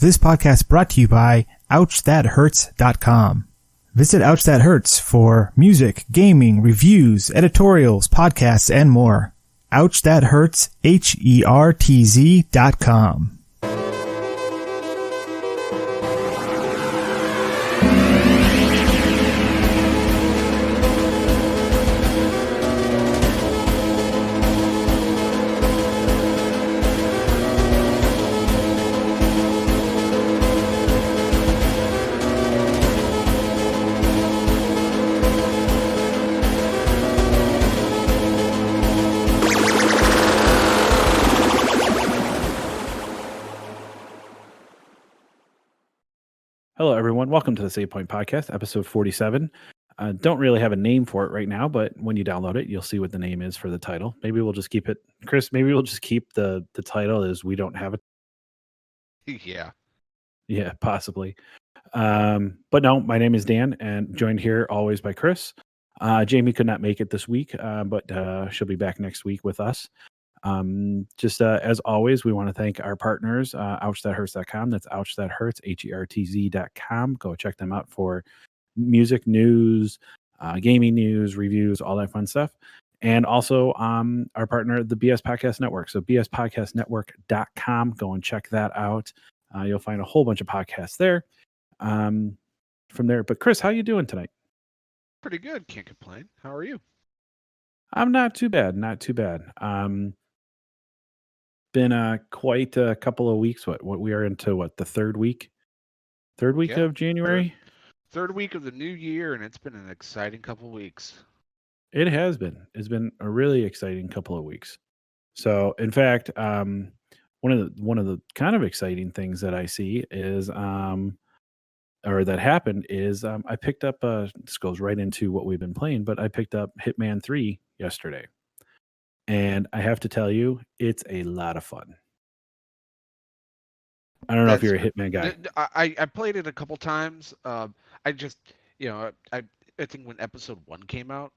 This podcast brought to you by OuchThatHurts.com. Visit Ouch That Hurts for music, gaming, reviews, editorials, podcasts, and more. Ouch That Hurts, HERTZ.com. Hello, everyone. Welcome to the Save Point Podcast, episode 47. Don't really have a name for it right now, but when you download it, you'll see what the name is for the title. Maybe we'll just keep it, Chris. Maybe we'll just keep the title as we don't have it. Yeah, possibly. But no, my name is Dan, and joined here always by Chris. Jamie could not make it this week, but she'll be back next week with us. As always, we want to thank our partners, OuchThatHurts.com. That's OuchThatHurts, HERTZ.com. Go check them out for music news, gaming news, reviews, all that fun stuff. And also our partner, the BS Podcast Network. So bspodcastnetwork.com. Go and check that out. You'll find a whole bunch of podcasts there. From there. But Chris, how you doing tonight? Pretty good. Can't complain. How are you? I'm not too bad. Not too bad. Been quite a couple of weeks. What we are into? What, the third week? Third week of January. Third week of the new year, and it's been an exciting couple of weeks. It has been. It's been a really exciting couple of weeks. So, in fact, one of the kind of exciting things that I see is or that happened is I picked up. This goes right into what we've been playing, but I picked up Hitman 3 yesterday. And I have to tell you, it's a lot of fun. I don't know if you're a Hitman guy. I played it a couple times. I just, I think when episode 1 came out,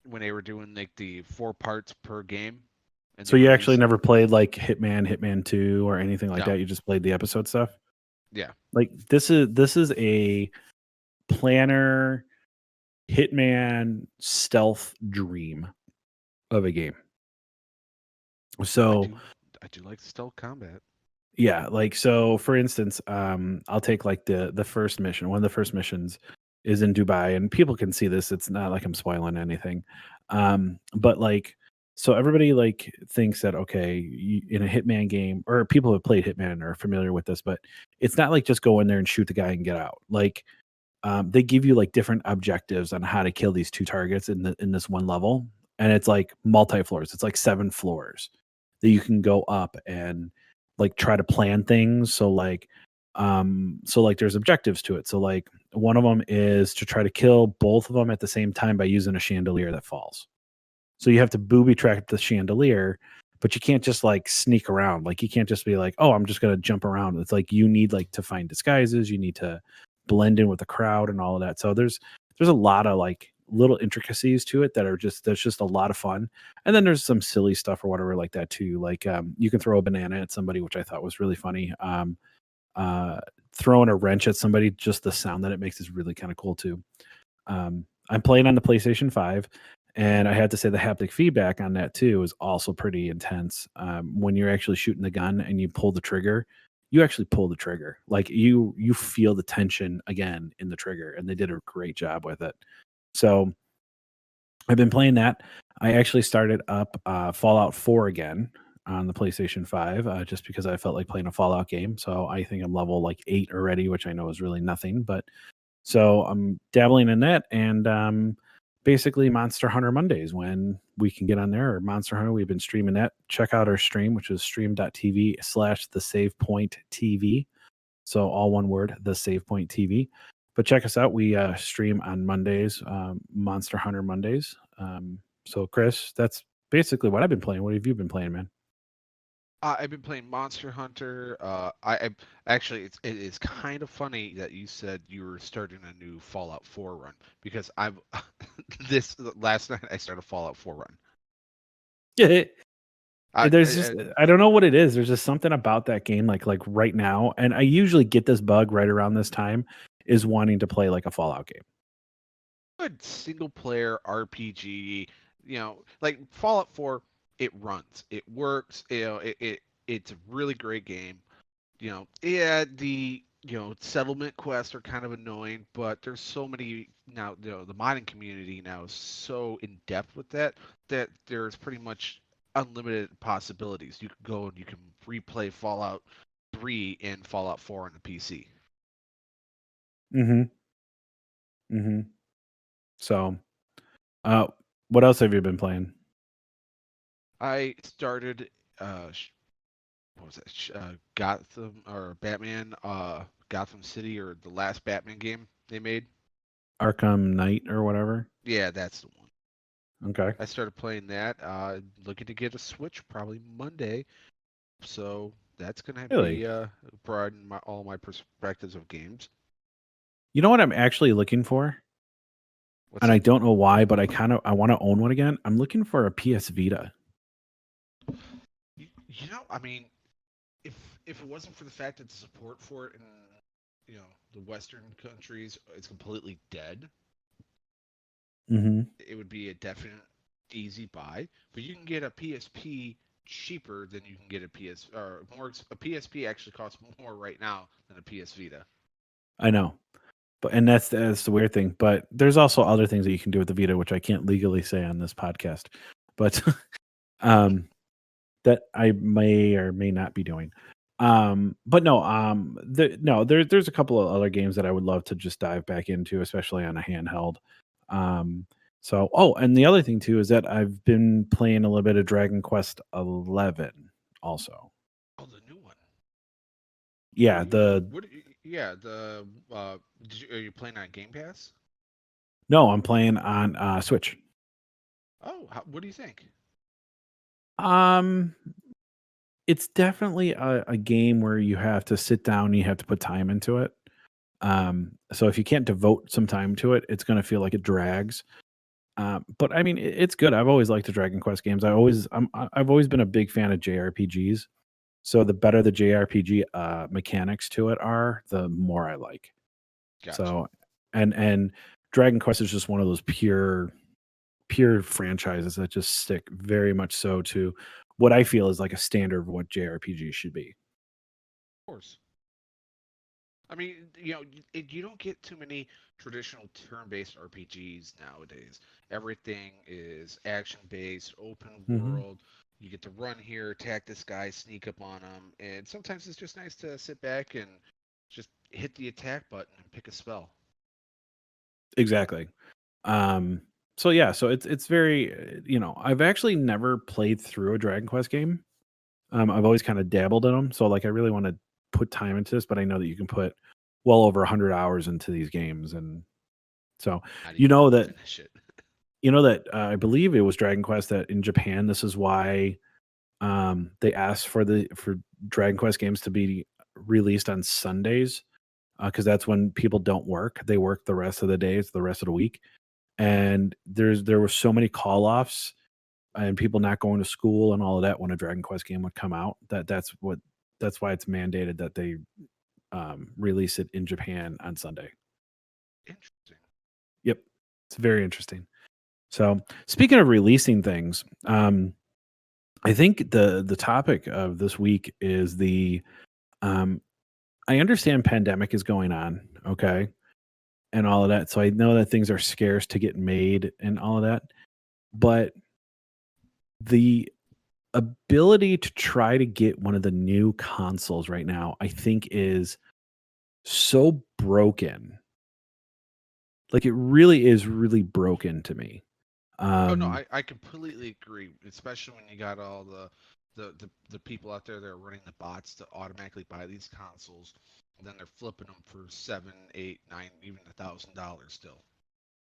when they were doing like the 4 parts per game. And so you actually never played like Hitman 2 or anything like that? You just played the episode stuff? Yeah. Like this is a planner Hitman stealth dream of a game. So I do like stealth combat. Yeah, like, so for instance, I'll take like the first mission. One of the first missions is in Dubai, and people can see this. It's not like I'm spoiling anything. But like, so everybody like thinks that, okay, in a Hitman game, or people who have played Hitman are familiar with this, but it's not like just go in there and shoot the guy and get out. Like, they give you like different objectives on how to kill these 2 targets in this one level, and it's like multi floors. It's like 7 floors that you can go up and like try to plan things. So like there's objectives to it. So like one of them is to try to kill both of them at the same time by using a chandelier that falls. So you have to booby track the chandelier, but you can't just like sneak around. Like you can't just be like, oh, I'm just going to jump around. It's like you need like to find disguises. You need to blend in with the crowd and all of that. So there's a lot of like little intricacies to it that's just a lot of fun. And then there's some silly stuff or whatever like that too. Like you can throw a banana at somebody, which I thought was really funny. Throwing a wrench at somebody, just the sound that it makes is really kind of cool too. I'm playing on the PlayStation 5, and I had to say the haptic feedback on that too is also pretty intense. When you're actually shooting the gun and you pull the trigger, you actually pull the trigger. Like you feel the tension again in the trigger, and they did a great job with it. So I've been playing that. I actually started up Fallout 4 again on the PlayStation 5 just because I felt like playing a Fallout game. So I think I'm level like 8 already, which I know is really nothing. But so I'm dabbling in that, and basically Monster Hunter Mondays when we can get on there, or Monster Hunter. We've been streaming that. Check out our stream, which is stream.tv/thesavepointtv. So all one word, the Save Point TV. But check us out. We stream on Mondays, Monster Hunter Mondays. So, Chris, that's basically what I've been playing. What have you been playing, man? I've been playing Monster Hunter. I actually, it is kind of funny that you said you were starting a new Fallout 4 run, because I've last night I started a Fallout 4 run. Yeah. There's just I don't know what it is. There's just something about that game, like right now, and I usually get this bug right around this time, is wanting to play like a Fallout game. Good single player RPG, like Fallout 4, it runs, it works, it's a really great game. Yeah, the settlement quests are kind of annoying, but there's so many now. The modding community now is so in depth with that there's pretty much unlimited possibilities. You can go and you can replay Fallout 3 and Fallout 4 on the PC. Mm-hmm. Mm-hmm. So, what else have you been playing? I started what was that? Gotham or Batman, Gotham City, or the last Batman game they made. Arkham Knight or whatever. Yeah, that's the one. Okay. I started playing that. Looking to get a Switch probably Monday, so that's gonna Really? be broaden all my perspectives of games. You know what I'm actually looking for? What's And I that? don't know why, but I want to own one again. I'm looking for a PS Vita. I mean, if it wasn't for the fact that the support for it in the Western countries is completely dead, Mm-hmm. it would be a definite easy buy. But you can get a PSP cheaper than you can get a PS or more. A PSP actually costs more right now than a PS Vita. I know, and that's the weird thing. But there's also other things that you can do with the Vita, which I can't legally say on this podcast. But that I may or may not be doing. But no, there's a couple of other games that I would love to just dive back into, especially on a handheld. And the other thing too is that I've been playing a little bit of Dragon Quest 11 also. Oh, the new one. Yeah, are you playing on Game Pass? No, I'm playing on Switch. Oh, what do you think? It's definitely a game where you have to sit down and you have to put time into it. So if you can't devote some time to it, it's going to feel like it drags. But I mean, it's good. I've always liked the Dragon Quest games. I've always been a big fan of JRPGs. So the better the JRPG mechanics to it are, the more I like. Gotcha. So, and Dragon Quest is just one of those pure franchises that just stick very much so to what I feel is like a standard of what JRPG should be. Of course. I mean, you don't get too many traditional turn-based RPGs nowadays. Everything is action-based, open world. You get to run here, attack this guy, sneak up on him, and sometimes it's just nice to sit back and just hit the attack button and pick a spell. Exactly. So it's very I've actually never played through a Dragon Quest game. I've always kind of dabbled in them. So like I really want to put time into this, but I know that you can put well over 100 hours into these games, and so that I believe it was Dragon Quest that in Japan this is why they asked for Dragon Quest games to be released on Sundays because that's when people don't work. They work the rest of the days, the rest of the week, and there were so many call offs and people not going to school and all of that when a Dragon Quest game would come out. That's why it's mandated that they release it in Japan on Sunday. Interesting. Yep, it's very interesting. So speaking of releasing things, I think the topic of this week is I understand pandemic is going on, okay, and all of that. So I know that things are scarce to get made and all of that, but the ability to try to get one of the new consoles right now, I think is so broken. Like it really is really broken to me. Oh no, I completely agree. Especially when you got all the people out there that are running the bots to automatically buy these consoles, and then they're flipping them for $7, $8, $9, even $1,000 still.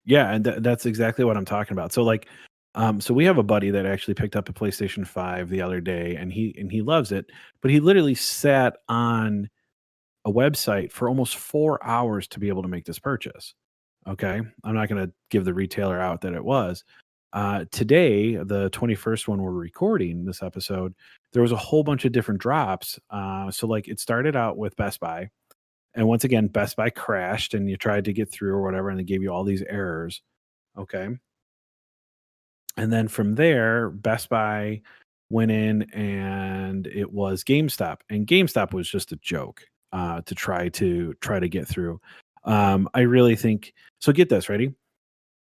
Yeah, and that's exactly what I'm talking about. So like, so we have a buddy that actually picked up a PlayStation 5 the other day, and he loves it, but he literally sat on a website for almost 4 hours to be able to make this purchase. Okay, I'm not going to give the retailer out that it was, Today, the 21st when we're recording this episode, there was a whole bunch of different drops. So like it started out with Best Buy. And once again, Best Buy crashed and you tried to get through or whatever, and they gave you all these errors. Okay. And then from there, Best Buy went in and it was GameStop. And GameStop was just a joke to try to get through. I really think so. Get this, ready?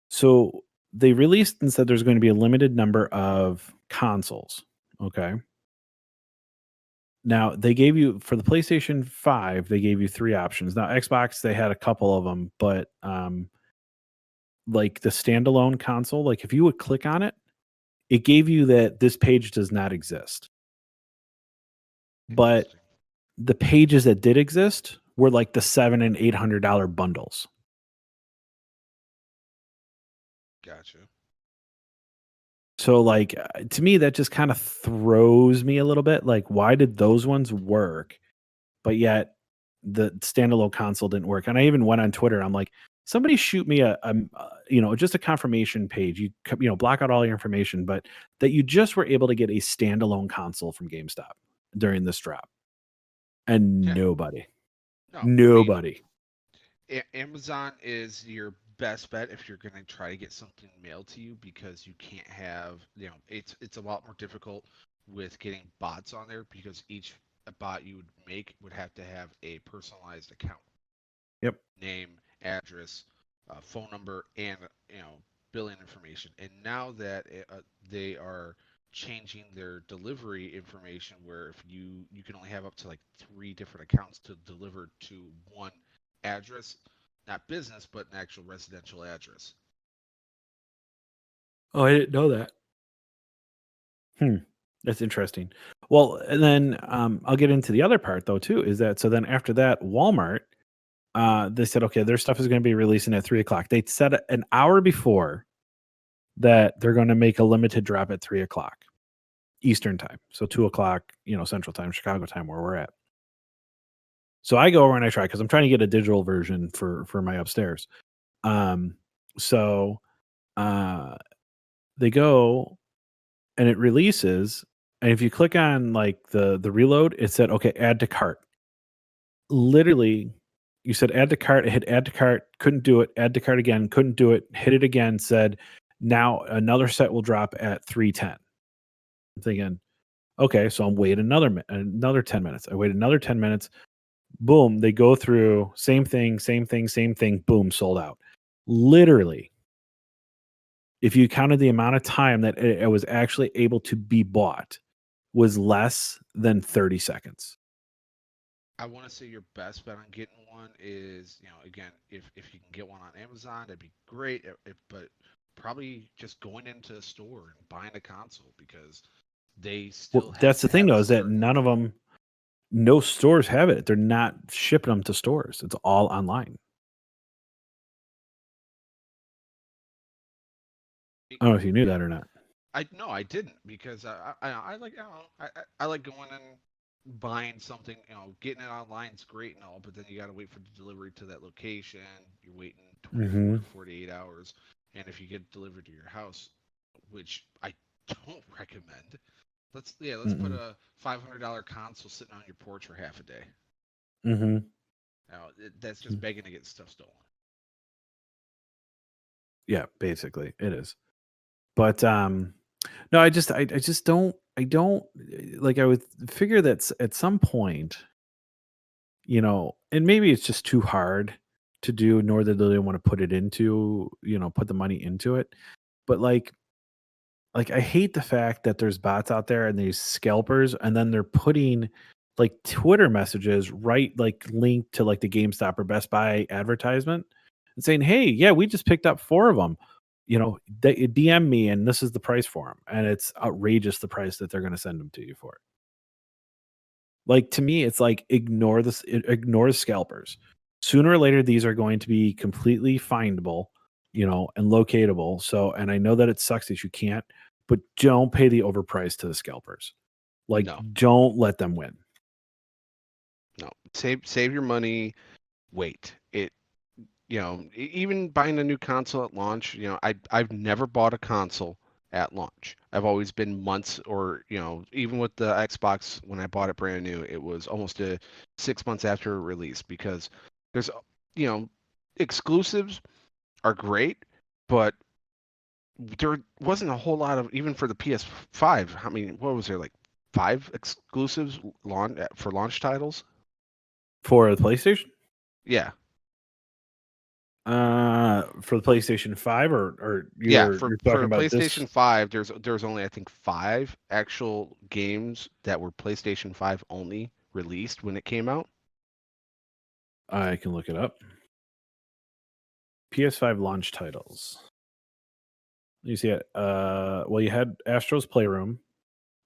So they released and said there's going to be a limited number of consoles. Okay. Now they gave you for the PlayStation 5, they gave you 3 options. Now Xbox, they had a couple of them, but like the standalone console, like if you would click on it, it gave you that this page does not exist. But Interesting. the pages that did exist were like the $700 and $800 bundles. Gotcha. So like to me that just kind of throws me a little bit. Like why did those ones work, but yet the standalone console didn't work? And I even went on Twitter. I'm like, somebody shoot me a just a confirmation page. You block out all your information, but that you just were able to get a standalone console from GameStop during this drop, and Yeah. nobody. No. Nobody. Amazon is your best bet if you're going to try to get something mailed to you, because you can't have, it's a lot more difficult with getting bots on there, because each bot you would make would have to have a personalized account. Yep. Name, address, phone number, and billing information. And now that they are changing their delivery information, where if you can only have up to like 3 different accounts to deliver to one address, not business, but an actual residential address. Oh, I didn't know that. That's interesting. Well, and then I'll get into the other part though too. Is that so? Then after that, Walmart, they said, okay, their stuff is going to be releasing at 3:00. They said an hour before that they're going to make a limited drop at 3:00 Eastern time, so 2:00, Central time, Chicago time, where we're at. So I go over and I try because I'm trying to get a digital version for my upstairs. So they go and it releases, and if you click on like the reload, it said, okay, add to cart. Literally, you said add to cart, it hit add to cart, couldn't do it, add to cart again, couldn't do it, hit it again, said now another set will drop at 3:10. I'm thinking, okay, so I'm waiting another 10 minutes. I wait another 10 minutes. Boom, they go through, same thing, boom, sold out. Literally, if you counted the amount of time that it was actually able to be bought, was less than 30 seconds. I want to say your best bet on getting one is, again, if you can get one on Amazon, that'd be great. But probably just going into a store and buying a console, because they still have that's the to thing have though, a is that certain- none of them, no stores have it. They're not shipping them to stores. It's all online. I don't know if you knew that or not. No, I didn't, because I like I like going and buying something. Getting it online is great and all, but then you got to wait for the delivery to that location. You're waiting 24 to 48 hours, and if you get it delivered to your house, which I don't recommend, let's put a $500 console sitting on your porch for half a day. Now that's just begging to get stuff stolen. Yeah, basically it is. But no, I just don't like, I would figure that at some point, and maybe it's just too hard to do, nor that they want to put it into, put the money into it. But like I hate the fact that there's bots out there and these scalpers, and then they're putting like Twitter messages like linked to like the GameStop or Best Buy advertisement and saying, hey, yeah, we just picked up 4 of them. They DM me and this is the price for them. And it's outrageous, the price that they're going to send them to you for. Like, to me, it's like, ignore the scalpers. Sooner or later, these are going to be completely findable, and locatable. So, and I know that it sucks that you can't, but don't pay the overprice to the scalpers. Like, No. Don't let them win. No, save your money. Wait, even buying a new console at launch, I've never bought a console at launch. I've always been months, or even with the Xbox, when I bought it brand new, it was almost 6 months after release, because there's exclusives are great, but there wasn't a whole lot of, even for the PS5. I mean, what was there, like 5 exclusives for launch titles? For the PlayStation? Yeah. For the PlayStation 5, or Yeah, you're for talking about PlayStation this? 5, there's only, I think, 5 actual games that were PlayStation 5 only released when it came out. I can look it up. PS5 launch titles. You see it. Well, you had Astro's Playroom.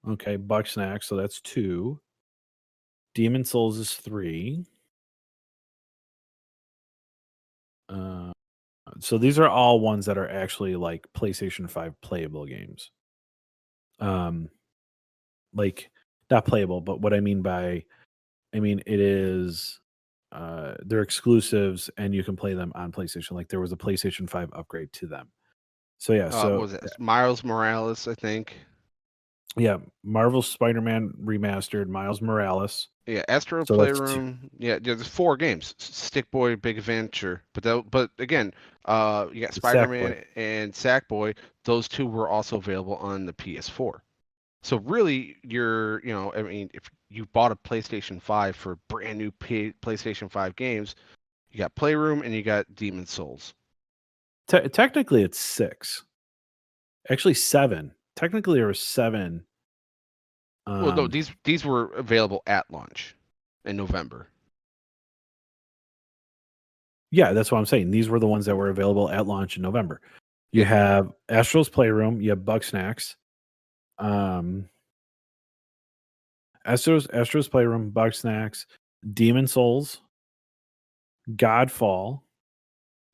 Okay, Bugsnax, so that's 2. Demon Souls is 3. So these are all ones that are actually like PlayStation 5 playable games. Like, not playable, but what I mean it is they're exclusives and you can play them on PlayStation. Like, there was a PlayStation 5 upgrade to them. So yeah, What was it? Miles Morales, I think. yeah, Marvel Spider-Man Remastered, Miles Morales. Yeah, Astro So that's Playroom. Yeah, there's 4 games. Stick Boy, Big Adventure. But again, you got Spider-Man Sackboy. and Sackboy. Those 2 were also available on the PS4. So really, I mean, if you bought a PlayStation 5 for brand new PlayStation 5 games, you got Playroom and you got Demon Souls. Technically, it's 6. Actually, 7. Technically, there were 7. Well, no, these were available at launch in November. Yeah, that's what I'm saying. These were the ones that were available at launch in November. You have Astro's Playroom. You have Bugsnax. Astro's Playroom, Bugsnax, Demon Souls, Godfall.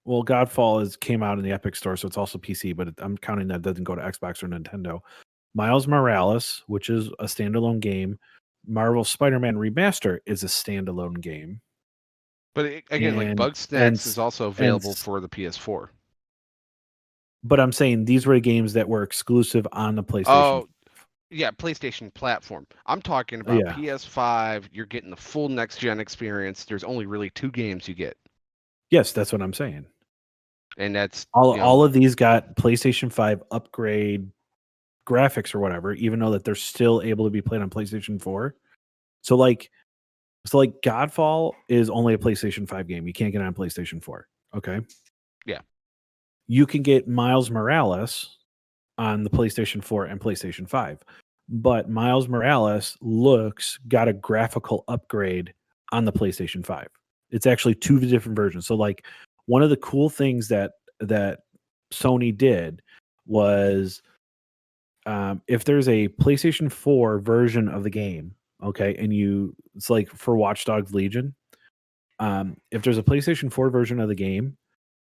Well, Godfall came out in the Epic Store, so it's also PC, but I'm counting that doesn't go to Xbox or Nintendo. Miles Morales, which is a standalone game. Marvel Spider-Man Remaster is a standalone game. But again, like Bugsnax is also available for the PS4. But I'm saying these were the games that were exclusive on the PlayStation. Oh, yeah, PlayStation platform. I'm talking about Yeah. PS5. You're getting the full next-gen experience. There's only really 2 games you get. Yes, that's what I'm saying. And that's all of these got PlayStation 5 upgrade graphics or whatever, even though that they're still able to be played on PlayStation 4. So like Godfall is only a PlayStation 5 game. You can't get it on PlayStation 4. Okay. Yeah. You can get Miles Morales on the PlayStation 4 and PlayStation 5. But Miles Morales got a graphical upgrade on the PlayStation 5. It's actually 2 different versions. So like, one of the cool things that Sony did was, if there's a PlayStation 4 version of the game, okay, and it's like for Watch Dogs Legion, if there's a PlayStation 4 version of the game,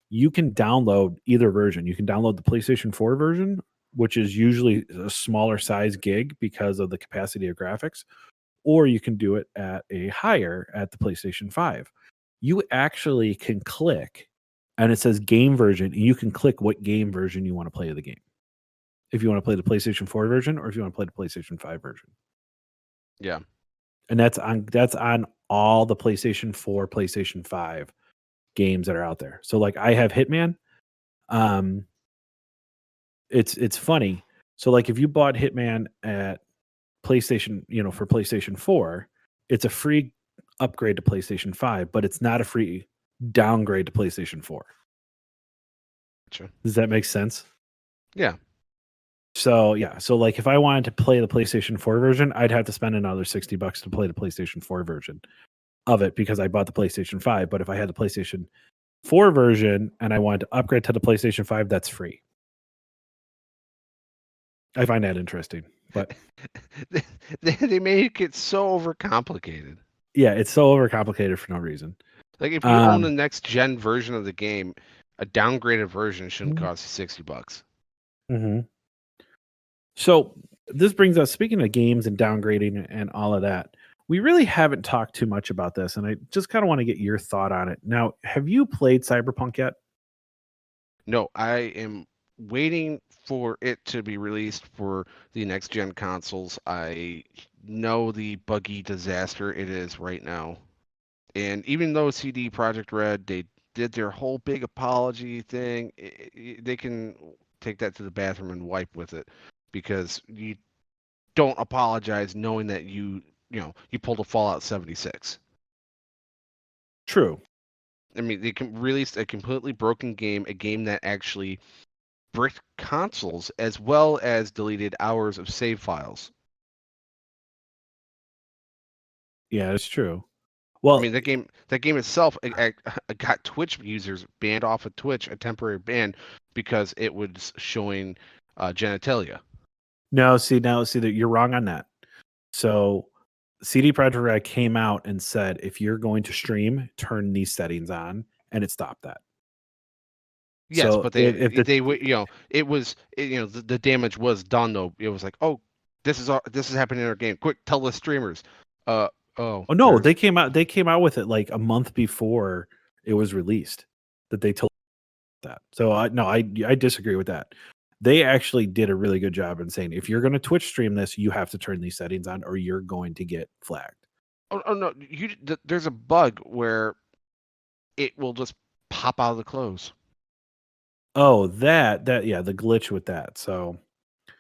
you can download either version. You can download the PlayStation 4 version, which is usually a smaller size gig because of the capacity of graphics, or you can do it at the PlayStation 5. You actually can click, and it says game version, and you can click what game version you want to play of the game. If you want to play the PlayStation 4 version, or if you want to play the PlayStation 5 version. Yeah. And that's on all the PlayStation 4, PlayStation 5 games that are out there. So like, I have Hitman. It's funny. So like, if you bought Hitman at PlayStation, for PlayStation 4, it's a free upgrade to PlayStation 5, but it's not a free downgrade to PlayStation 4. Gotcha. Does that make sense? Yeah. So yeah, so like, if I wanted to play the PlayStation 4 version, I'd have to spend another $60 to play the PlayStation 4 version of it because I bought the PlayStation 5. But if I had the PlayStation 4 version and I wanted to upgrade to the PlayStation 5, that's free. I find that interesting, but they make it so overcomplicated. Yeah, it's so overcomplicated for no reason. Like, if you own the next gen version of the game, a downgraded version shouldn't cost you $60. Mm-hmm. So this brings us, speaking of games and downgrading and all of that, we really haven't talked too much about this, and I just kind of want to get your thought on it. Now, have you played Cyberpunk yet? No, I am waiting for it to be released for the next gen consoles. I know the buggy disaster it is right now. And even though CD Projekt Red, they did their whole big apology thing, they can take that to the bathroom and wipe with it, because you don't apologize knowing that you pulled a Fallout 76. True. I mean, they can release a completely broken game, a game that actually bricked consoles as well as deleted hours of save files. Yeah, it's true. I Well, mean, that game itself got Twitch users banned off of Twitch, a temporary ban, because it was showing genitalia. now see that you're wrong on that. So CD Projekt Red came out and said, if you're going to stream, turn these settings on, and it stopped that. Yes, So but if the, the damage was done though. It was like, oh, this is happening in our game. Quick, tell the streamers. Oh no, there's- they came out with it like a month before it was released that they told that. So I disagree with that. They actually did a really good job in saying, if you're going to Twitch stream this, you have to turn these settings on or you're going to get flagged. Oh no, there's a bug where it will just pop out of the close. Oh, that yeah, the glitch with that. So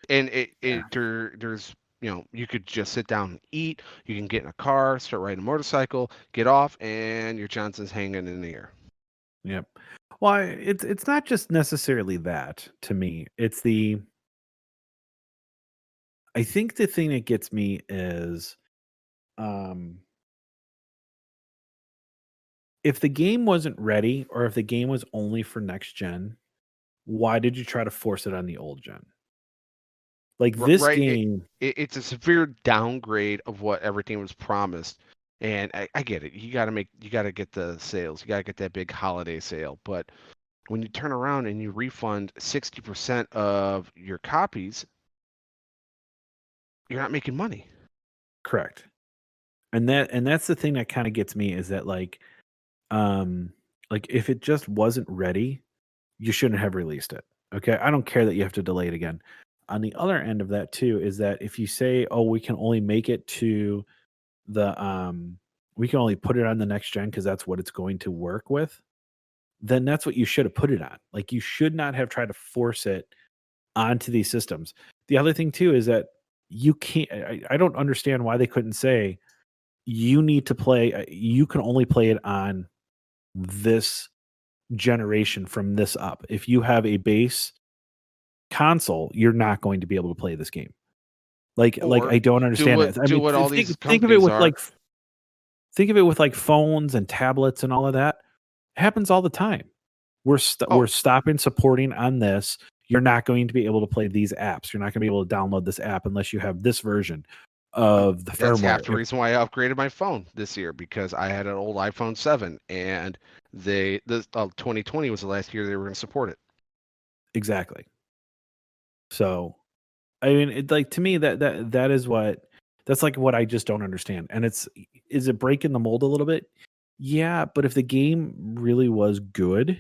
And there's you could just sit down and eat. You can get in a car, start riding a motorcycle, get off, and your Johnson's hanging in the air. Yep. Well, it's not just necessarily that to me. It's I think the thing that gets me is, if the game wasn't ready or if the game was only for next gen, why did you try to force it on the old gen? Like this Right? game, It's a severe downgrade of what everything was promised. And I get it. You got to get the sales. You got to get that big holiday sale. But when you turn around and you refund 60% of your copies, you're not making money. correct. And that's the thing that kind of gets me is that like if it just wasn't ready, you shouldn't have released it. Okay? I don't care that you have to delay it again. On the other end of that too is that if you say, "Oh, we can only make it to we can only put it on the next gen because that's what it's going to work with," then that's what you should have put it on. Like you should not have tried to force it onto these systems. The other thing too is that you can't. I don't understand why they couldn't say you need to play. You can only play it on this generation from this up. If you have a base console, you're not going to be able to play this game. Like Or I don't understand what, that. I do mean, what all these think of it companies with are. think of it with like phones and tablets and all of that. It happens all the time. We're stopping supporting on this. You're not going to be able to play these apps. You're not going to be able to download this app unless you have this version of the That's half the firmware. reason why I upgraded my phone this year, because I had an old iPhone 7 and 2020 was the last year they were going to support it. Exactly. So, I mean, it, like to me that is that's like what I just don't understand. And is it breaking the mold a little bit? Yeah, but if the game really was good,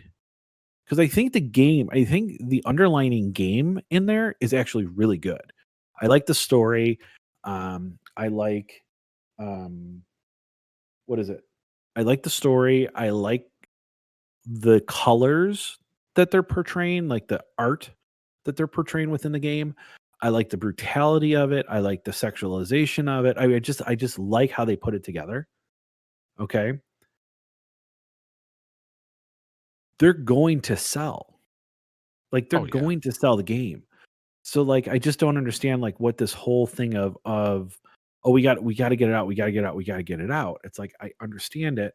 because I think the underlining game in there is actually really good. I like the story. I like what is it? I like the story. I like the colors that they're portraying, like the art that they're portraying within the game. I like the brutality of it. I like the sexualization of it. I just like how they put it together. Okay. They're going to sell. Like they're Oh, yeah. going to sell the game. So like I just don't understand like what this whole thing of oh we got to get it out, we got to get it out, we got to get it out. It's like I understand it,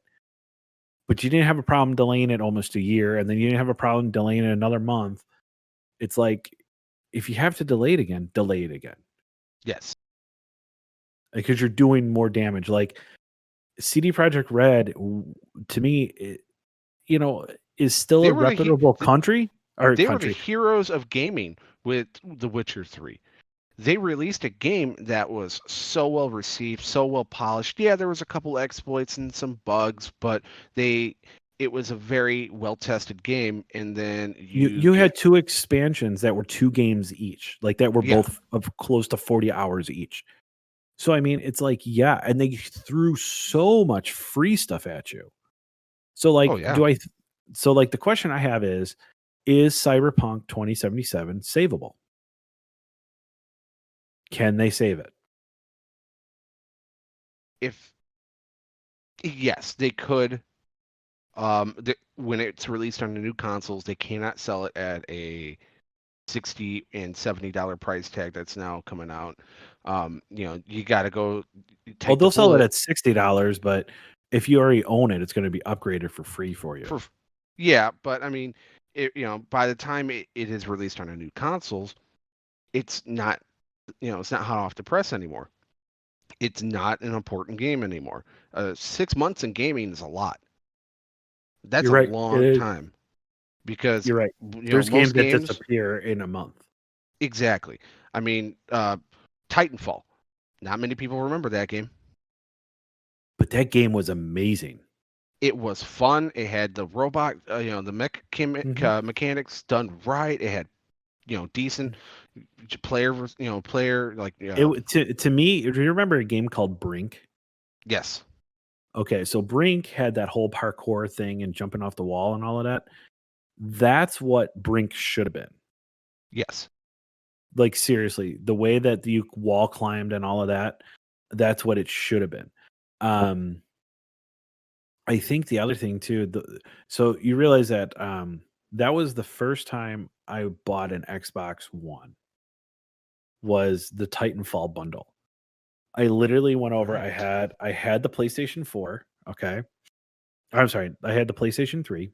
but you didn't have a problem delaying it almost a year, and then you didn't have a problem delaying it another month. It's like if you have to delay it again. Yes. Because you're doing more damage. Like CD Projekt Red, to me, is still They a were the reputable country or They were the country. heroes of gaming with The Witcher 3. they released a game that was so well received, so well polished. Yeah, there was a couple exploits and some bugs, but it was a very well tested game. And then You had 2 expansions that were 2 games each, like, that were Yeah. both of close to 40 hours each. So, I mean, it's like, yeah, and they threw so much free stuff at you. So, like, Oh, yeah. the question I have is Cyberpunk 2077 savable? Can they save it? Yes, they could. When it's released on the new consoles, they cannot sell it at a $60 and $70 price tag that's now coming out. You got to go take Well, the they'll sell it bullet at $60, but if you already own it, it's gonna be upgraded for free for you. Yeah, but I mean, by the time it is released on the new consoles, it's not, it's not hot off the press anymore. It's not an important game anymore. 6 months in gaming is a lot. That's You're a right. long time because You're right. There's games most that games disappear in a month. exactly. I mean, Titanfall. Not many people remember that game. But that game was amazing. It was fun. It had the robot, the mechanics done right. It had, decent player, like. To me, do you remember a game called Brink? Yes. Okay, so Brink had that whole parkour thing and jumping off the wall and all of that. That's what Brink should have been. Yes. Like, seriously, the way that you wall climbed and all of that, that's what it should have been. I think the other thing too, so you realize that that was the first time I bought an Xbox One, was the Titanfall bundle. I literally went over. Right. I had the PlayStation 4. Okay, I'm sorry, I had the PlayStation 3,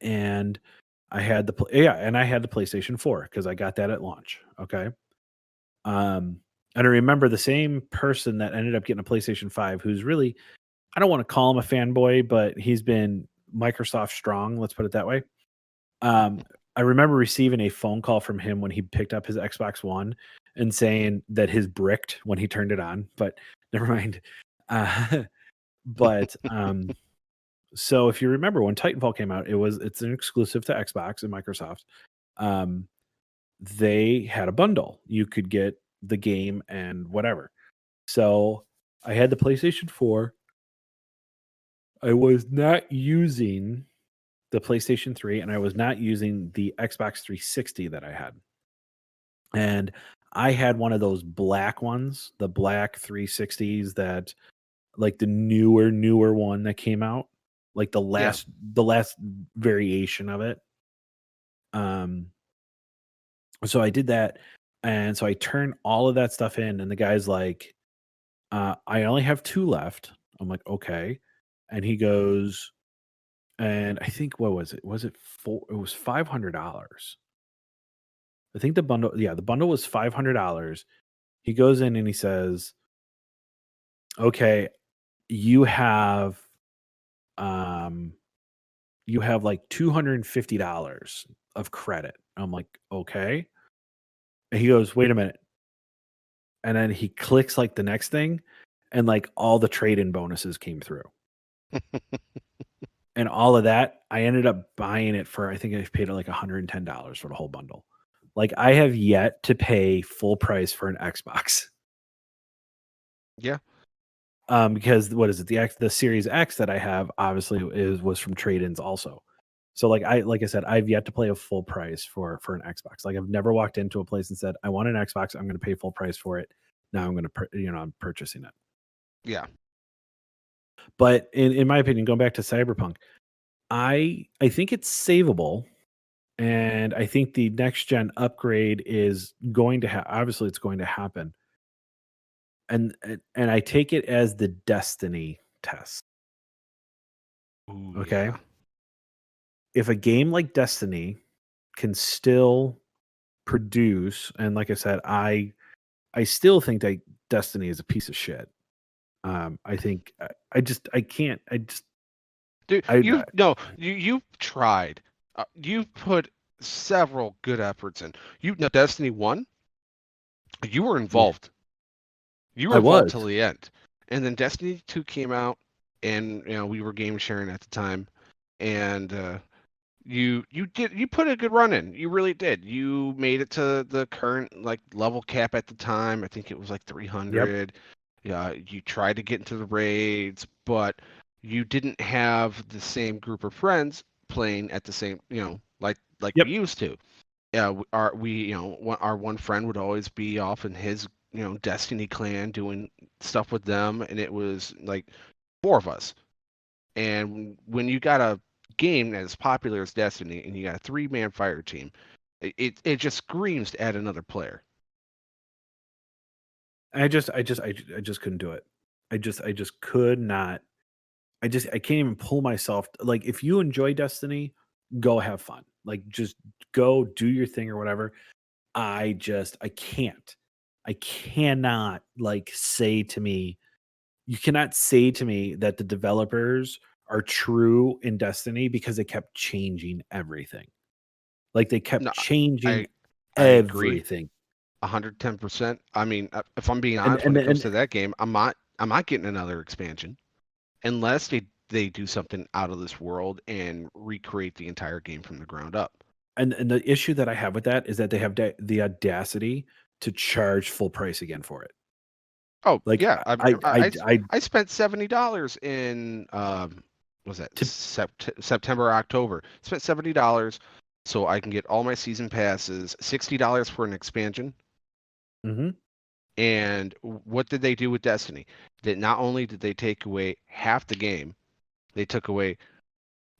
and I had and I had the PlayStation 4 because I got that at launch. Okay, and I remember the same person that ended up getting a PlayStation 5, who's really, I don't want to call him a fanboy, but he's been Microsoft strong. Let's put it that way. I remember receiving a phone call from him when he picked up his Xbox One and saying that his bricked when he turned it on, but never mind. But so if you remember when Titanfall came out, it's an exclusive to Xbox and Microsoft. They had a bundle. You could get the game and whatever. So I had the PlayStation 4. I was not using the PlayStation 3 and I was not using the Xbox 360 that I had. And I had one of those black ones, the black 360s that, like, the newer one that came out, like the last variation of it. So I did that, and so I turned all of that stuff in, and the guy's like, I only have 2 left. I'm like, okay. And he goes, and I think, what was it? Was it it was $500. I think the bundle was $500. He goes in and he says, okay, you have like $250 of credit. I'm like, okay. And he goes, wait a minute. And then he clicks like the next thing, and like all the trade-in bonuses came through. And all of that, I ended up buying it for, I think I paid like $110 for the whole bundle. Like, I have yet to pay full price for an Xbox. Yeah. Because what is it? The Series X that I have obviously was from trade-ins also. So like I said, I've yet to pay a full price for an Xbox. Like, I've never walked into a place and said, I want an Xbox, I'm going to pay full price for it. Now I'm going to, I'm purchasing it. Yeah. But in my opinion, going back to Cyberpunk, I think it's savable, and I think the next gen upgrade is going to obviously it's going to happen. And I take it as the Destiny test. Ooh, Okay. yeah. If a game like Destiny can still produce, and like I said, I still think that Destiny is a piece of shit. I think I can't. Dude, you've tried. You've put several good efforts in. Destiny 1, You were involved. You were I involved was. till the end. And then Destiny 2 came out, and we were game sharing at the time, and you put a good run in. You really did. You made it to the current like level cap at the time. I think it was like Yep. 300. Yeah, you tried to get into the raids, but you didn't have the same group of friends playing at the same, like Yep. we used to. Yeah, our one friend would always be off in his, Destiny clan doing stuff with them, and it was like four of us. And when you got a game as popular as Destiny and you got a three-man fire team, it just screams to add another player. I just couldn't do it. I just could not. I can't even pull myself. Like, if you enjoy Destiny, go have fun. Like, just go do your thing or whatever. I can't. I cannot like say to me, you cannot say to me that the developers are true in Destiny because they kept changing everything. Like, they kept No, changing I agree, everything. 110%. I mean, if I'm being And honest, when and it comes and to that game, I'm not getting another expansion unless they do something out of this world and recreate the entire game from the ground up. and the issue that I have with that is that they have the audacity to charge full price again for it. Oh Like, yeah, I I spent $70 in was that to September, October? Spent $70 so I can get all my season passes. $60 for an expansion. Mhm. And what did they do with Destiny? That not only did they take away half the game, they took away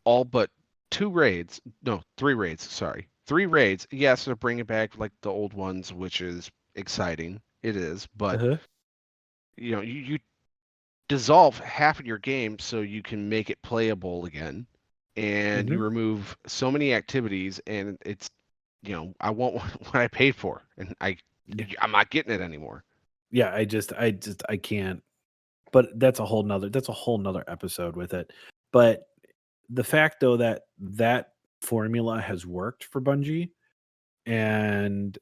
all but two raids. No, three raids. Sorry, three raids. Yes, they're bringing back like the old ones, which is exciting. It is, but Uh-huh. you dissolve half of your game so you can make it playable again, and you Mhm. remove so many activities, and it's I want what I paid for, and Yeah. I'm not getting it anymore. Yeah, I can't. But that's a whole nother episode with it. But the fact though that that formula has worked for Bungie, and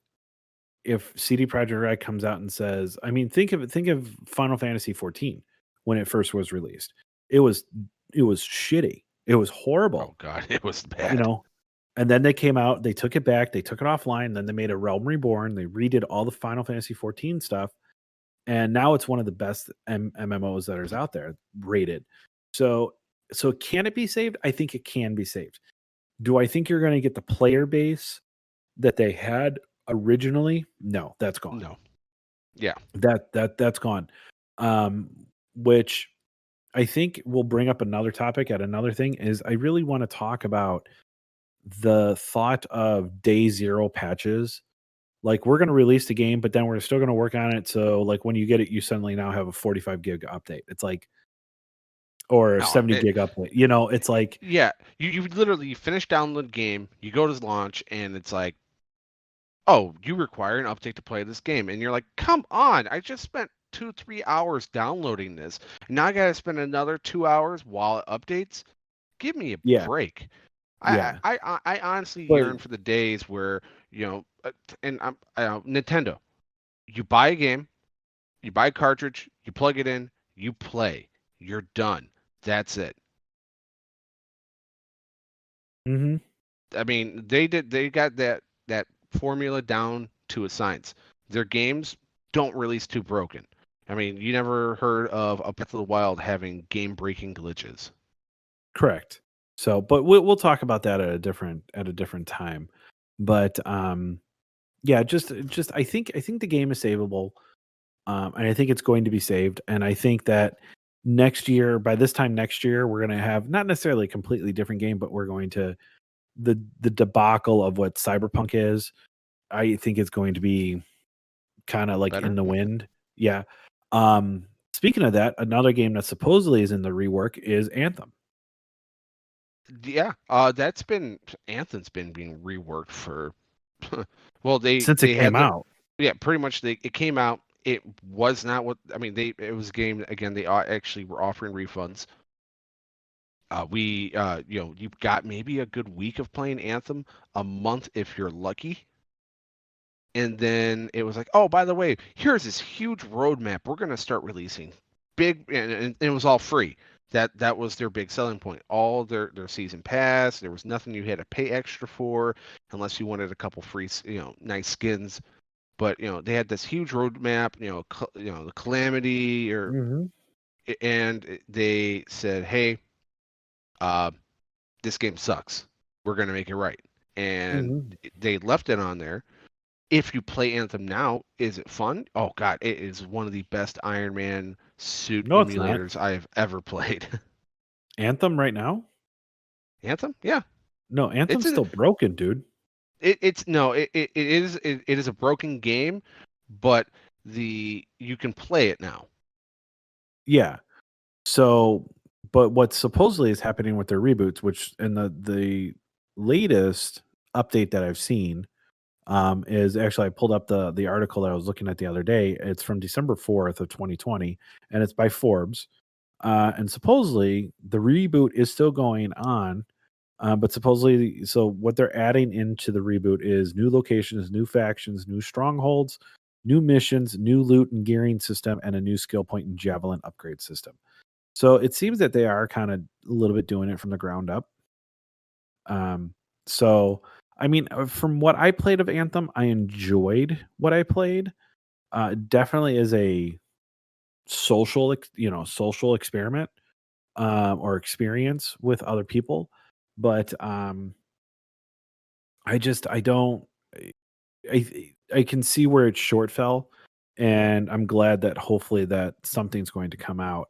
if CD Projekt Red comes out and says, I mean, think of Final Fantasy 14 when it first was released. It was it was shitty. It was Oh horrible, God, it was you bad. know. And then they came out, they took it back, they took it offline, then they made a Realm Reborn, they redid all the Final Fantasy 14 stuff, and now it's one of the best MMOs that is out there, rated. So can it be saved? I think it can be saved. Do I think you're going to get the player base that they had originally? No, that's gone. No, yeah, That's gone. Um, which I think will bring up another topic at another thing is I really want to talk about the thought of day zero patches. Like, we're going to release the game, but then we're still going to work on it. So like when you get it, you suddenly now have a 45 gig update. It's like, or a no, 70 gig update. You know, it's like, yeah. You literally finish download game, you go to launch, and it's like, oh, you require an update to play this game, and you're like, come on, I just spent 2-3 hours downloading this, and now I gotta spend another 2 hours while it updates. Give me a yeah, break. yeah. I honestly But yearn for the days where and Nintendo. You buy a game, you buy a cartridge, you plug it in, you play, you're done. That's it. mhm. I mean, they got that formula down to a science. Their games don't release too broken. I mean, you never heard of a Breath of the Wild having game-breaking glitches. Correct. So, but we'll talk about that at a different time. But yeah, just I think the game is savable. And I think it's going to be saved. And I think that next year, by this time next year, we're going to have not necessarily a completely different game, but we're going to the debacle of what Cyberpunk is. I think it's going to be kind of like in Better? the wind. Yeah. Speaking of that, another game that supposedly is in the rework is Anthem. Yeah. That's been Anthem's been being reworked for well, Since it they came had the out. yeah, pretty much it came out. It was not what I mean, it was a game again, they actually were offering refunds. You've got maybe a good week of playing Anthem, a month if you're lucky. And then it was like, oh, by the way, here's this huge roadmap. We're gonna start releasing big, and it was all free. That was their big selling point. All their season pass. There was nothing you had to pay extra for, unless you wanted a couple free, nice skins. But they had this huge roadmap. The Calamity, and they said, hey, this game sucks. We're gonna make it right, and they left it on there. If you play Anthem now, is it fun? Oh God, it is one of the best Iron Man suit No, it's not. emulators I have ever played. Anthem right now? Anthem? Yeah. No, Anthem's It's still broken, dude. it's no, it is a broken game, but you can play it now. Yeah. So, but what supposedly is happening with their reboots, which in the latest update that I've seen, is actually I pulled up the article that I was looking at the other day. It's from December 4th of 2020, and it's by Forbes. And supposedly the reboot is still going on. But supposedly, so what they're adding into the reboot is new locations, new factions, new strongholds, new missions, new loot and gearing system, and a new skill point and javelin upgrade system. So it seems that they are kind of a little bit doing it from the ground up. So I mean, from what I played of Anthem, I enjoyed what I played. Definitely is a social experiment, or experience with other people. But I don't I can see where it short fell, and I'm glad that hopefully that something's going to come out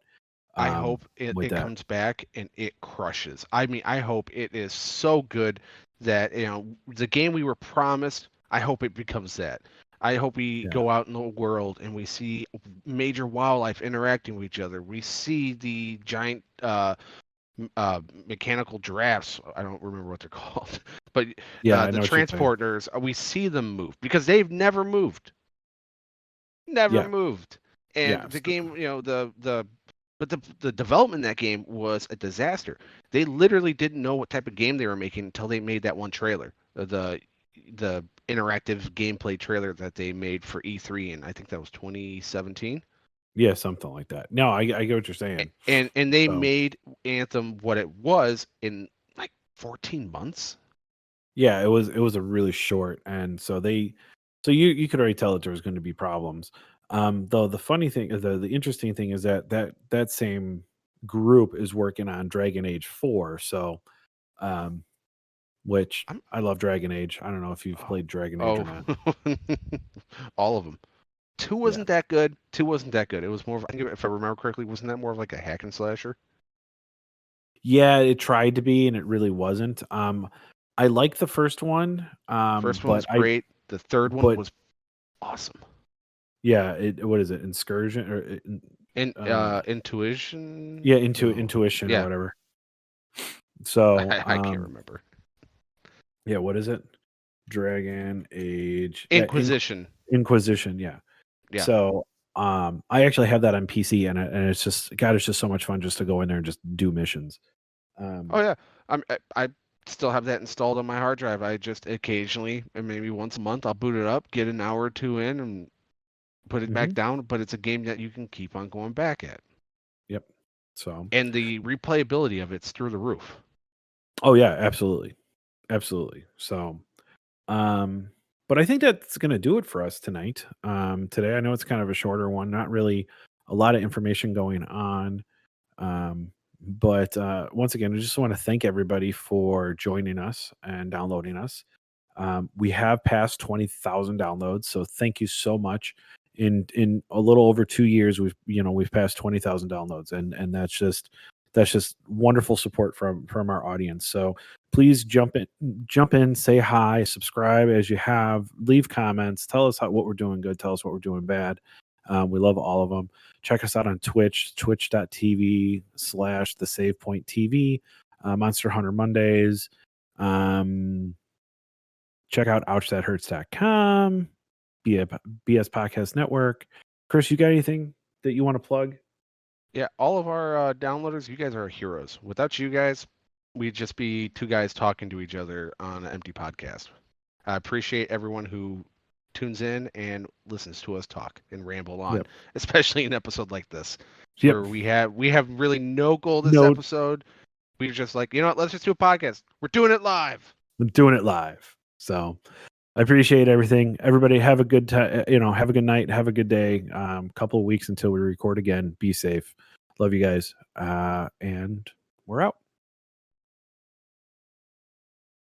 I um hope it, with it that. comes back and it crushes. I mean, I hope it is so good that the game we were promised. I hope it becomes that. I hope we Yeah. go out in the world and we see major wildlife interacting with each other. We see the giant mechanical giraffes. I don't remember what they're called, but Yeah, I the know what you're saying. transporters. We see them move because they've never moved, never Yeah. moved. And Yeah. the game, the development in that game was a disaster. They literally didn't know what type of game they were making until they made that one trailer, the interactive gameplay trailer that they made for E3, and I think that was 2017. Yeah, something like that. No, I get what you're saying. And they So made Anthem what it was in like 14 months. yeah, it was a really short, and so you could already tell that there was going to be problems. Though the funny thing, the interesting thing is that same group is working on Dragon Age 4. So, um, which I'm I love Dragon Age. I don't know if you've oh, played Dragon Age or oh. not. All of them. Two Yeah, wasn't that good. Two wasn't that good. It was more of, I think if I remember correctly, wasn't that more of like a hack and slasher? yeah, it tried to be, and it really wasn't. I like the first one, First one but was great. The third one but was awesome. yeah, what is it? Excursion or And uh, intuition. yeah, No. intuition or Yeah, whatever. So, I can't remember. yeah, what is it? Dragon Age, yeah, Inquisition. Inquisition, yeah. Yeah. So, I actually have that on PC, and it's just God, it's just so much fun just to go in there and just do missions. Oh Um, yeah. I still have that installed on my hard drive. I just occasionally, and maybe once a month, I'll boot it up, get an hour or two in, and put it back mhm, down. But it's a game that you can keep on going back at, yep. So, and the replayability of it's through the roof. oh yeah, absolutely, absolutely. So, um, but I think that's gonna do it for us tonight. Today, I know it's kind of a shorter one, not really a lot of information going on. But once again, I just want to thank everybody for joining us and downloading us. We have passed 20,000 downloads, so thank you so much. In a little over 2 years, we've passed 20,000 downloads, and that's just wonderful support from our audience. So please jump in, say hi, subscribe as you have, leave comments, tell us what we're doing good, tell us what we're doing bad. We love all of them. Check us out on Twitch, twitch.tv/the Save Point TV, Monster Hunter Mondays. Check out ouchthathurts.com, BS Podcast Network. Chris, you got anything that you want to plug? Yeah, all of our downloaders, you guys are heroes. Without you guys, we'd just be two guys talking to each other on an empty podcast. I appreciate everyone who tunes in and listens to us talk and ramble on, Yep. especially an episode like this, Yep. where we have really no goal this No. episode. We're just like, you know what? Let's just do a podcast. We're doing it live. I'm doing it live. So I appreciate everything. Everybody have a good time. Have a good night. Have a good day. Couple of weeks until we record again. Be safe. Love you guys. And we're out.